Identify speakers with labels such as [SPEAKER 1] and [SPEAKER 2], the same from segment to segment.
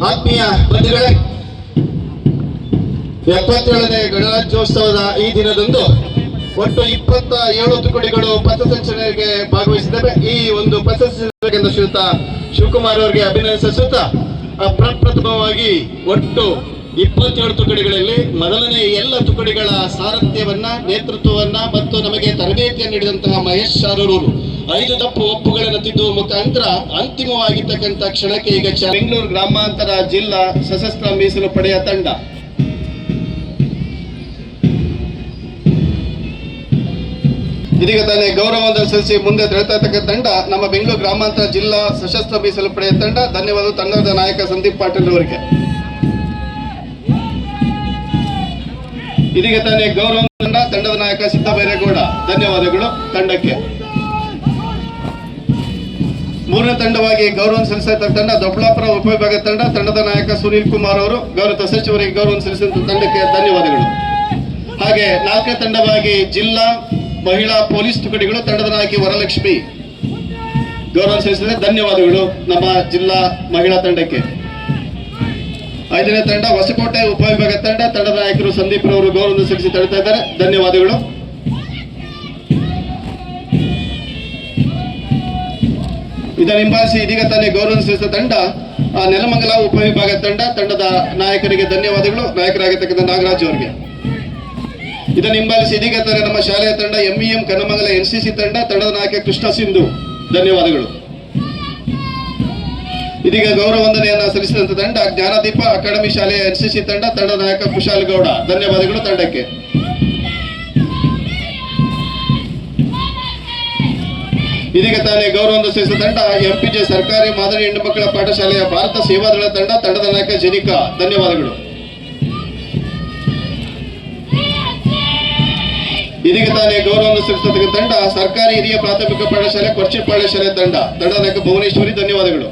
[SPEAKER 1] ಆತ್ಮೀಯ ಬಂಧುಗಳೇ, 77ನೇ ಗಣರಾಜ್ಯೋತ್ಸವದ ಈ ದಿನದಂದು ಒಟ್ಟು 27 ತುಕಡಿಗಳು ಪಥಸಂಚಲನೆಗೆ ಭಾಗವಹಿಸಿದ್ದೇವೆ. ಈ ಒಂದು ಪಥಸಂಚಲನ ಶ್ರೀಯುತ ಶಿವಕುಮಾರ್ ಅವರಿಗೆ ಅಭಿನಂದಿಸುತ್ತಾ, ಪ್ರಪ್ರಥಮವಾಗಿ ಒಟ್ಟು 27 ತುಕಡಿಗಳಲ್ಲಿ ಮೊದಲನೇ ಎಲ್ಲ ತುಕಡಿಗಳ ಸಾರಥ್ಯವನ್ನ, ನೇತೃತ್ವವನ್ನ ಮತ್ತು ನಮಗೆ ತರಬೇತಿಯನ್ನು ನೀಡಿದಂತಹ ಮಹೇಶ್ ಶಾರೂರು 5 ತಪ್ಪು ಒಪ್ಪುಗಳನ್ನು ತಿದ್ದುವ ಮುಖಾಂತರ ಅಂತಿಮವಾಗಿರ್ತಕ್ಕಂಥ ಕ್ಷಣಕ್ಕೆ ಈಗ ಬೆಂಗಳೂರು ಗ್ರಾಮಾಂತರ ಜಿಲ್ಲಾ ಸಶಸ್ತ್ರ ಮೀಸಲು ಪಡೆಯ ತಂಡ ಇದೀಗ ತಾನೇ ಗೌರವವನ್ನು ಸಲ್ಲಿಸಿ ಮುಂದೆ ತೆರಳುತ್ತಾ ಇರ್ತಕ್ಕಂಥ ತಂಡ ನಮ್ಮ ಬೆಂಗಳೂರು ಗ್ರಾಮಾಂತರ ಜಿಲ್ಲಾ ಸಶಸ್ತ್ರ ಮೀಸಲು ಪಡೆಯ ತಂಡ. ಧನ್ಯವಾದ ತಂಡದ ನಾಯಕ ಸಂದೀಪ್ ಪಾಟೀಲ್ ಅವರಿಗೆ. ಇದೀಗ ತಾನೇ ಗೌರವ ತಂಡದ ನಾಯಕ ಸಿದ್ದಬೈರೇಗೌಡ, ಧನ್ಯವಾದಗಳು ತಂಡಕ್ಕೆ. ಮೂರನೇ ತಂಡವಾಗಿ ಗೌರವ ಸಲ್ಲಿಸಿದ ತಂಡ ದೊಡ್ಡಬಳ್ಳಾಪುರ ಉಪವಿಭಾಗ ತಂಡ, ತಂಡದ ನಾಯಕ ಸುನೀಲ್ ಕುಮಾರ್ ಅವರು, ಗೌರವ ಸಚಿವರಿಗೆ ಗೌರವ ಸಲ್ಲಿಸಿದ ತಂಡಕ್ಕೆ ಧನ್ಯವಾದಗಳು. ಹಾಗೆ ನಾಲ್ಕನೇ ತಂಡವಾಗಿ ಜಿಲ್ಲಾ ಮಹಿಳಾ ಪೊಲೀಸ್ ತುಕಡಿಗಳು, ತಂಡದ ನಾಯಕಿ ವರಲಕ್ಷ್ಮಿ, ಗೌರವ ಸಲ್ಲಿಸಿದ ಧನ್ಯವಾದಗಳು ನಮ್ಮ ಜಿಲ್ಲಾ ಮಹಿಳಾ ತಂಡಕ್ಕೆ. 5ನೇ ತಂಡ ಹೊಸಕೋಟೆ ಉಪವಿಭಾಗ ತಂಡ, ತಂಡದ ನಾಯಕರು ಸಂದೀಪ್ ರವರು ಗೌರವ ಸಲ್ಲಿಸಿ ತಳ್ತಾ ಇದ್ದಾರೆ, ಧನ್ಯವಾದಗಳು. ಇದನ್ನು ಹಿಂಬಾಲಿಸಿ ಇದೀಗ ತಾನೇ ಗೌರವ ಸಲ್ಲಿಸಿದ ತಂಡ ನೆಲಮಂಗಲ ಉಪವಿಭಾಗ ತಂಡ, ತಂಡದ ನಾಯಕರಿಗೆ ಧನ್ಯವಾದಗಳು, ನಾಯಕರಾಗಿರ್ತಕ್ಕಂಥ ನಾಗರಾಜ್ ಅವರಿಗೆ. ಇದನ್ನು ಹಿಂಬಾಲಿಸಿ ಇದೀಗ ತಾನೇ ನಮ್ಮ ಶಾಲೆಯ ತಂಡ MEM ಕನ್ನಮಂಗಲ NCC ತಂಡ, ತಂಡದ ನಾಯಕ ಕೃಷ್ಣ ಸಿಂಧು, ಧನ್ಯವಾದಗಳು. ಇದೀಗ ಗೌರವ ವಂದನೆಯನ್ನ ಸಲ್ಲಿಸಿದಂತ ತಂಡ ಜ್ಞಾನದೀಪ ಅಕಾಡೆಮಿ ಶಾಲೆಯ NCC ತಂಡ, ತಂಡದ ನಾಯಕ ಕುಶಾಲ್ ಗೌಡ, ಧನ್ಯವಾದಗಳು ತಂಡಕ್ಕೆ. ಇದೀಗ ತಾನೇ ಗೌರವ ಸಲ್ಲಿಸಿದ ತಂಡ MPJ ಸರ್ಕಾರಿ ಮಾದರಿ ಹೆಣ್ಣು ಮಕ್ಕಳ ಪಾಠಶಾಲೆಯ ಭಾರತ ಸೇವಾದಳ ತಂಡ, ತಂಡದ ನಾಯಕ ಜನಿಕಾ, ಧನ್ಯವಾದಗಳು. ಇದೀಗ ತಾನೇ ಗೌರವ ಸಲ್ಲಿಸಿದ ತಂಡ ಸರ್ಕಾರಿ ಹಿರಿಯ ಪ್ರಾಥಮಿಕ ಪಾಠಶಾಲೆ ಕೊರ್ಚಿಪಾಳ್ಯ ಶಾಲೆ ತಂಡ, ತಂಡದ ನಾಯಕ ಭುವನೇಶ್ವರಿ, ಧನ್ಯವಾದಗಳು.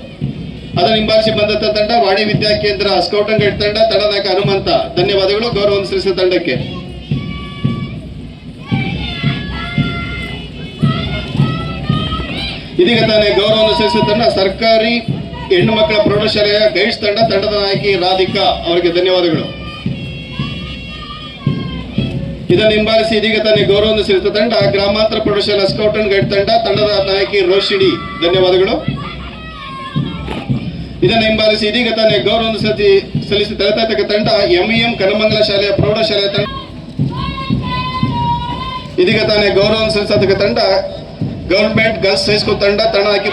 [SPEAKER 1] ಅದನ್ನು ಹಿಂಬಾಲಿಸಿ ಬಂದಂತ ತಂಡ ವಾಣಿ ವಿದ್ಯಾ ಕೇಂದ್ರ ಸ್ಕೌಟ್ ಅಂಡ್ ಗೈಡ್ ತಂಡ, ತಂಡದ ನಾಯಕ ಹನುಮಂತ, ಧನ್ಯವಾದಗಳು ಗೌರವ ಸಲ್ಲಿಸಿದ ತಂಡಕ್ಕೆ. ಇದೀಗ ತಾನೇ ಗೌರವ ಸಲ್ಲಿಸಿದ ತಂಡ ಸರ್ಕಾರಿ ಹೆಣ್ಣು ಮಕ್ಕಳ ಪ್ರೌಢಶಾಲೆಯ ಗೈಡ್ಸ್ ತಂಡ, ತಂಡದ ನಾಯಕಿ ರಾಧಿಕಾ ಅವರಿಗೆ ಧನ್ಯವಾದಗಳು. ಇದನ್ನು ಹಿಂಬಾಲಿಸಿ ಇದೀಗ ತಾನೇ ಗೌರವ ಸಲ್ಲಿಸಿದ ತಂಡ ಗ್ರಾಮಾಂತರ ಪ್ರೌಢಶಾಲಾ ಸ್ಕೌಟ್ ಅಂಡ್ ಗೈಡ್ ತಂಡ, ತಂಡದ ನಾಯಕಿ ರೋಶಿಣಿ, ಧನ್ಯವಾದಗಳು. ಇದನ್ನು ಹಿಂಬಾಲಿಸಿ ಇದೀಗ ತಾನೇ ಗೌರವ ಸಲ್ಲಿಸಿ ತರತಾ ತಂಡ MEM ಕನ್ನಮಂಗಲ ಶಾಲೆಯ ಪ್ರೌಢಶಾಲೆಯ ತಂಡ. ಇದೀಗ ತಾನೇ ಗೌರವ ಸಲ್ಲಿಸತಕ್ಕ ತಂಡ ಗವರ್ನಮೆಂಟ್ ಗರ್ಲ್ಸ್ ಹೈಸ್ಕೂಲ್ ತಂಡ, ತಂಡ ಹಾಕಿ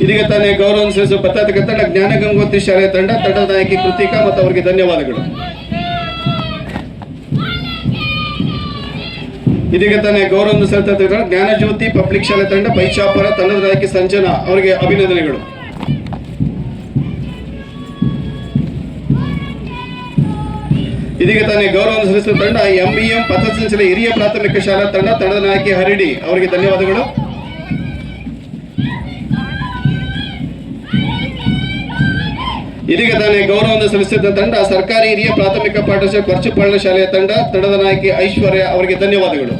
[SPEAKER 1] ಇದೀಗ ತಾನೇ ಗೌರವ ಸಲ್ಲಿಸುವ ಪತ್ರಕ ತಂಡ ಜ್ಞಾನ ಗಂಗೋತ್ರಿ ಶಾಲೆಯ ತಂಡ, ತಂಡದ ನಾಯಕಿ ಕೃತಿಕಾ ಮತ್ತು ಅವರಿಗೆ ಧನ್ಯವಾದಗಳು. ಇದೀಗ ತಾನೇ ಗೌರವ ಸಲ್ಲಿಸುವ ಜ್ಞಾನ ಜ್ಯೋತಿ ಪಬ್ಲಿಕ್ ಶಾಲೆ ತಂಡ ಬೈಚಾಪುರ, ತಂಡದ ನಾಯಕಿ ಸಂಜನಾ ಅವರಿಗೆ ಅಭಿನಂದನೆಗಳು. ಇದೀಗ ತಾನೇ ಗೌರವ ಸಲ್ಲಿಸುವ ತಂಡ MEM ಪಥಸಂಚಲನ ಹಿರಿಯ ಪ್ರಾಥಮಿಕ ಶಾಲಾ ತಂಡ, ತಂಡದ ನಾಯಕಿ ಹರಿಡಿ ಅವರಿಗೆ ಧನ್ಯವಾದಗಳು. ಇದೀಗ ತಾನೇ ಗೌರವ ಸಲ್ಲಿಸಿದ ತಂಡ ಸರ್ಕಾರಿ ಹಿರಿಯ ಪ್ರಾಥಮಿಕ ಪಾಠಶಾಲೆ ಕೊರ್ಚಿಪಾಳ್ಯ ಶಾಲೆಯ ತಂಡ, ತಂಡದ ನಾಯಕಿ ಐಶ್ವರ್ಯ ಅವರಿಗೆ ಧನ್ಯವಾದಗಳು.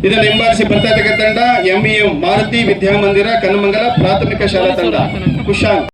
[SPEAKER 1] ಇದನ್ನು ಹಿಂಬಾಲಿಸಿ ಬರ್ತಾ ಇರ್ತಕ್ಕಂಥ ತಂಡ MEM ಮಾರುತಿ ವಿದ್ಯಾಮಂದಿರ ಕನ್ನಮಂಗಲ ಪ್ರಾಥಮಿಕ ಶಾಲಾ ತಂಡ ಕುಶಾಲ್.